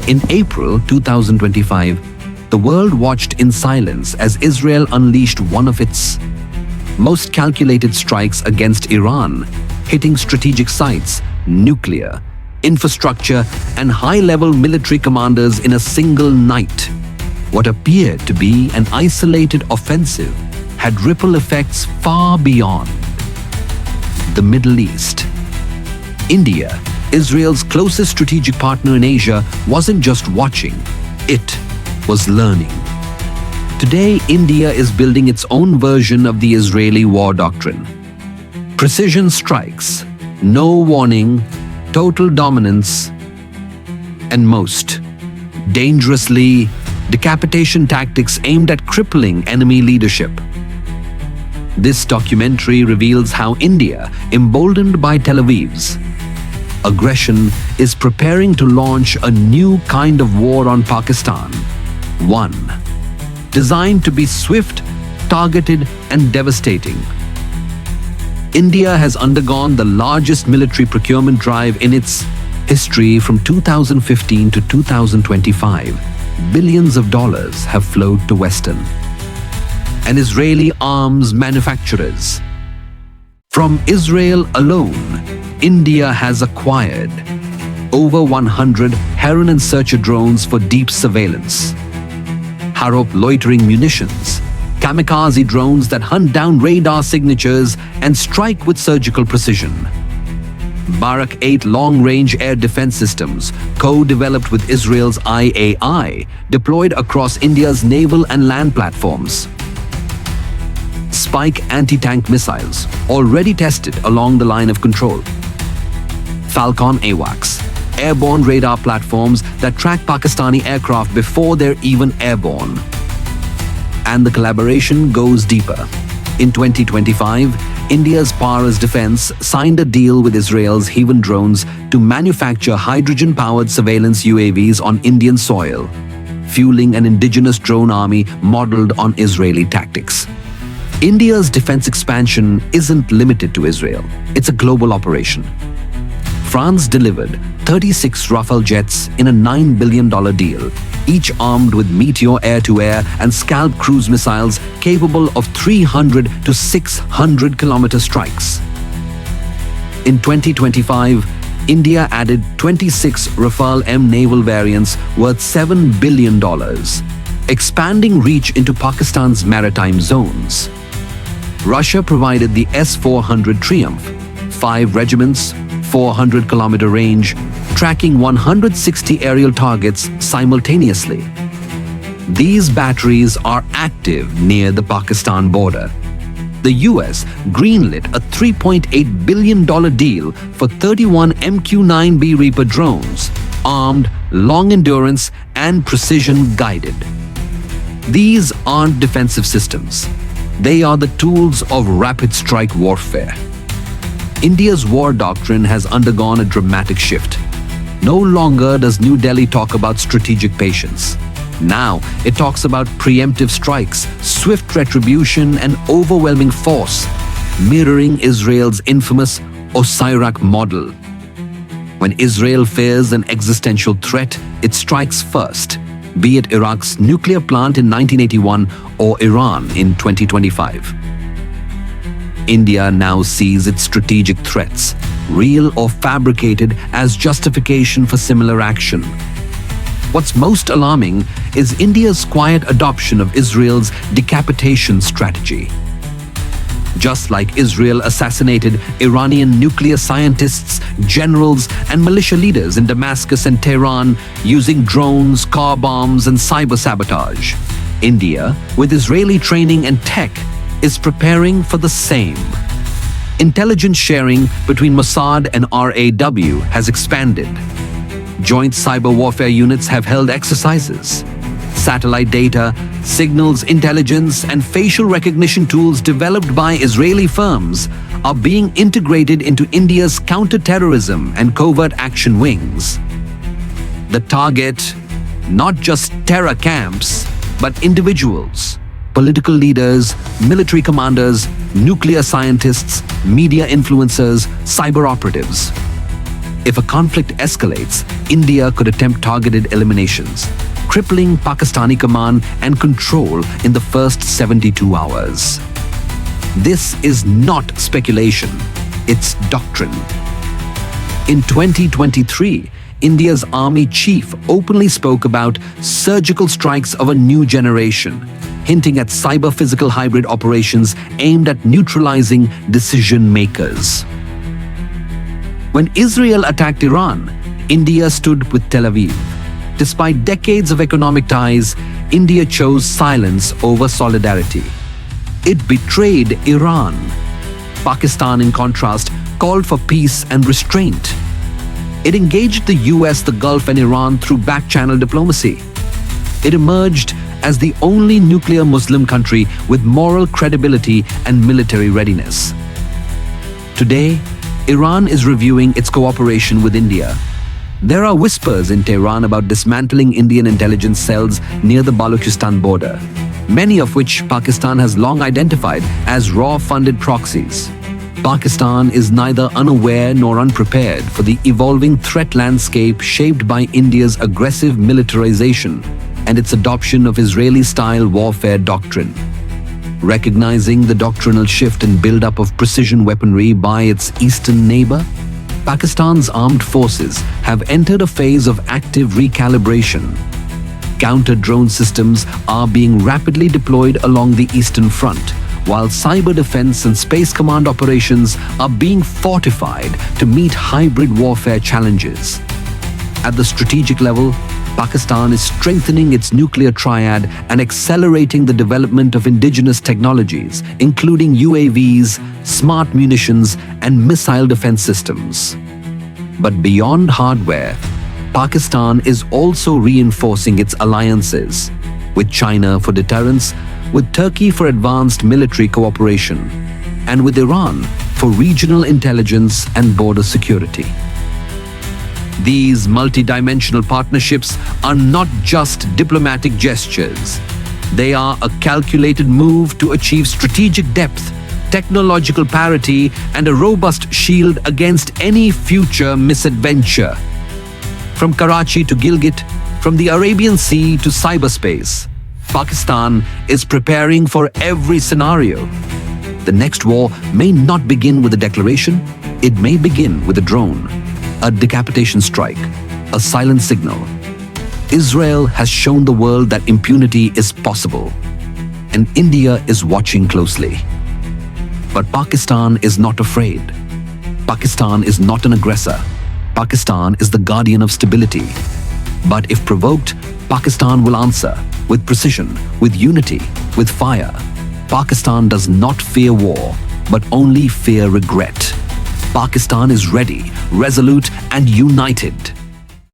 In April 2025, the world watched in silence as Israel unleashed one of its most calculated strikes against Iran, hitting strategic sites, nuclear, infrastructure, and high-level military commanders in a single night. What appeared to be an isolated offensive had ripple effects far beyond the Middle East. India, Israel's closest strategic partner in Asia, wasn't just watching, it was learning. Today, India is building its own version of the Israeli war doctrine. Precision strikes, no warning, total dominance, and most dangerously, decapitation tactics aimed at crippling enemy leadership. This documentary reveals how India, emboldened by Tel Aviv's aggression, is preparing to launch a new kind of war on Pakistan. One designed to be swift, targeted, and devastating. India has undergone the largest military procurement drive in its history from 2015 to 2025. Billions of dollars have flowed to Western and Israeli arms manufacturers. From Israel alone, India has acquired over 100 Heron and Searcher drones for deep surveillance, Harop loitering munitions, kamikaze drones that hunt down radar signatures and strike with surgical precision, Barak 8 long-range air defense systems, co-developed with Israel's IAI, deployed across India's naval and land platforms, Spike anti-tank missiles, already tested along the line of control, Falcon AWACS, airborne radar platforms that track Pakistani aircraft before they're even airborne. And the collaboration goes deeper. In 2025, India's Paras Defense signed a deal with Israel's Heaven Drones to manufacture hydrogen-powered surveillance UAVs on Indian soil, fueling an indigenous drone army modeled on Israeli tactics. India's defense expansion isn't limited to Israel. It's a global operation. France delivered 36 Rafale jets in a $9 billion deal, each armed with Meteor air-to-air and Scalp cruise missiles capable of 300 to 600 kilometer strikes. In 2025, India added 26 Rafale M naval variants worth $7 billion, expanding reach into Pakistan's maritime zones. Russia provided the S-400 Triumph, 5 regiments, 400-kilometer range, tracking 160 aerial targets simultaneously. These batteries are active near the Pakistan border. The US greenlit a $3.8 billion deal for 31 MQ-9B Reaper drones, armed, long-endurance, and precision-guided. These aren't defensive systems. They are the tools of rapid strike warfare. India's war doctrine has undergone a dramatic shift. No longer does New Delhi talk about strategic patience. Now it talks about preemptive strikes, swift retribution, and overwhelming force, mirroring Israel's infamous Osirak model. When Israel fears an existential threat, it strikes first, be it Iraq's nuclear plant in 1981 or Iran in 2025. India now sees its strategic threats, real or fabricated, as justification for similar action. What's most alarming is India's quiet adoption of Israel's decapitation strategy. Just like Israel assassinated Iranian nuclear scientists, generals, and militia leaders in Damascus and Tehran using drones, car bombs, and cyber-sabotage, India, with Israeli training and tech, is preparing for the same. Intelligence sharing between Mossad and RAW has expanded. Joint cyber warfare units have held exercises. Satellite data, signals intelligence, and facial recognition tools developed by Israeli firms are being integrated into India's counter-terrorism and covert action wings. The target, not just terror camps, but individuals, political leaders, military commanders, nuclear scientists, media influencers, cyber operatives. If a conflict escalates, India could attempt targeted eliminations, crippling Pakistani command and control in the first 72 hours. This is not speculation, it's doctrine. In 2023, India's army chief openly spoke about surgical strikes of a new generation, hinting at cyber-physical hybrid operations aimed at neutralizing decision makers. When Israel attacked Iran, India stood with Tel Aviv. Despite decades of economic ties, India chose silence over solidarity. It betrayed Iran. Pakistan, in contrast, called for peace and restraint. It engaged the US, the Gulf, and Iran through back-channel diplomacy. It emerged as the only nuclear Muslim country with moral credibility and military readiness. Today, Iran is reviewing its cooperation with India. There are whispers in Tehran about dismantling Indian intelligence cells near the Balochistan border, many of which Pakistan has long identified as raw-funded proxies. Pakistan is neither unaware nor unprepared for the evolving threat landscape shaped by India's aggressive militarization and its adoption of Israeli-style warfare doctrine. Recognizing the doctrinal shift and build-up of precision weaponry by its eastern neighbor, Pakistan's armed forces have entered a phase of active recalibration. Counter-drone systems are being rapidly deployed along the eastern front, while cyber defense and space command operations are being fortified to meet hybrid warfare challenges. At the strategic level, Pakistan is strengthening its nuclear triad and accelerating the development of indigenous technologies, including UAVs, smart munitions, and missile defense systems. But beyond hardware, Pakistan is also reinforcing its alliances, with China for deterrence, with Turkey for advanced military cooperation, and with Iran for regional intelligence and border security. These multidimensional partnerships are not just diplomatic gestures. They are a calculated move to achieve strategic depth, technological parity, and a robust shield against any future misadventure. From Karachi to Gilgit, from the Arabian Sea to cyberspace, Pakistan is preparing for every scenario. The next war may not begin with a declaration, it may begin with a drone, a decapitation strike, a silent signal. Israel has shown the world that impunity is possible, and India is watching closely. But Pakistan is not afraid. Pakistan is not an aggressor. Pakistan is the guardian of stability. But if provoked, Pakistan will answer with precision, with unity, with fire. Pakistan does not fear war, but only fear regret. Pakistan is ready, resolute, and united.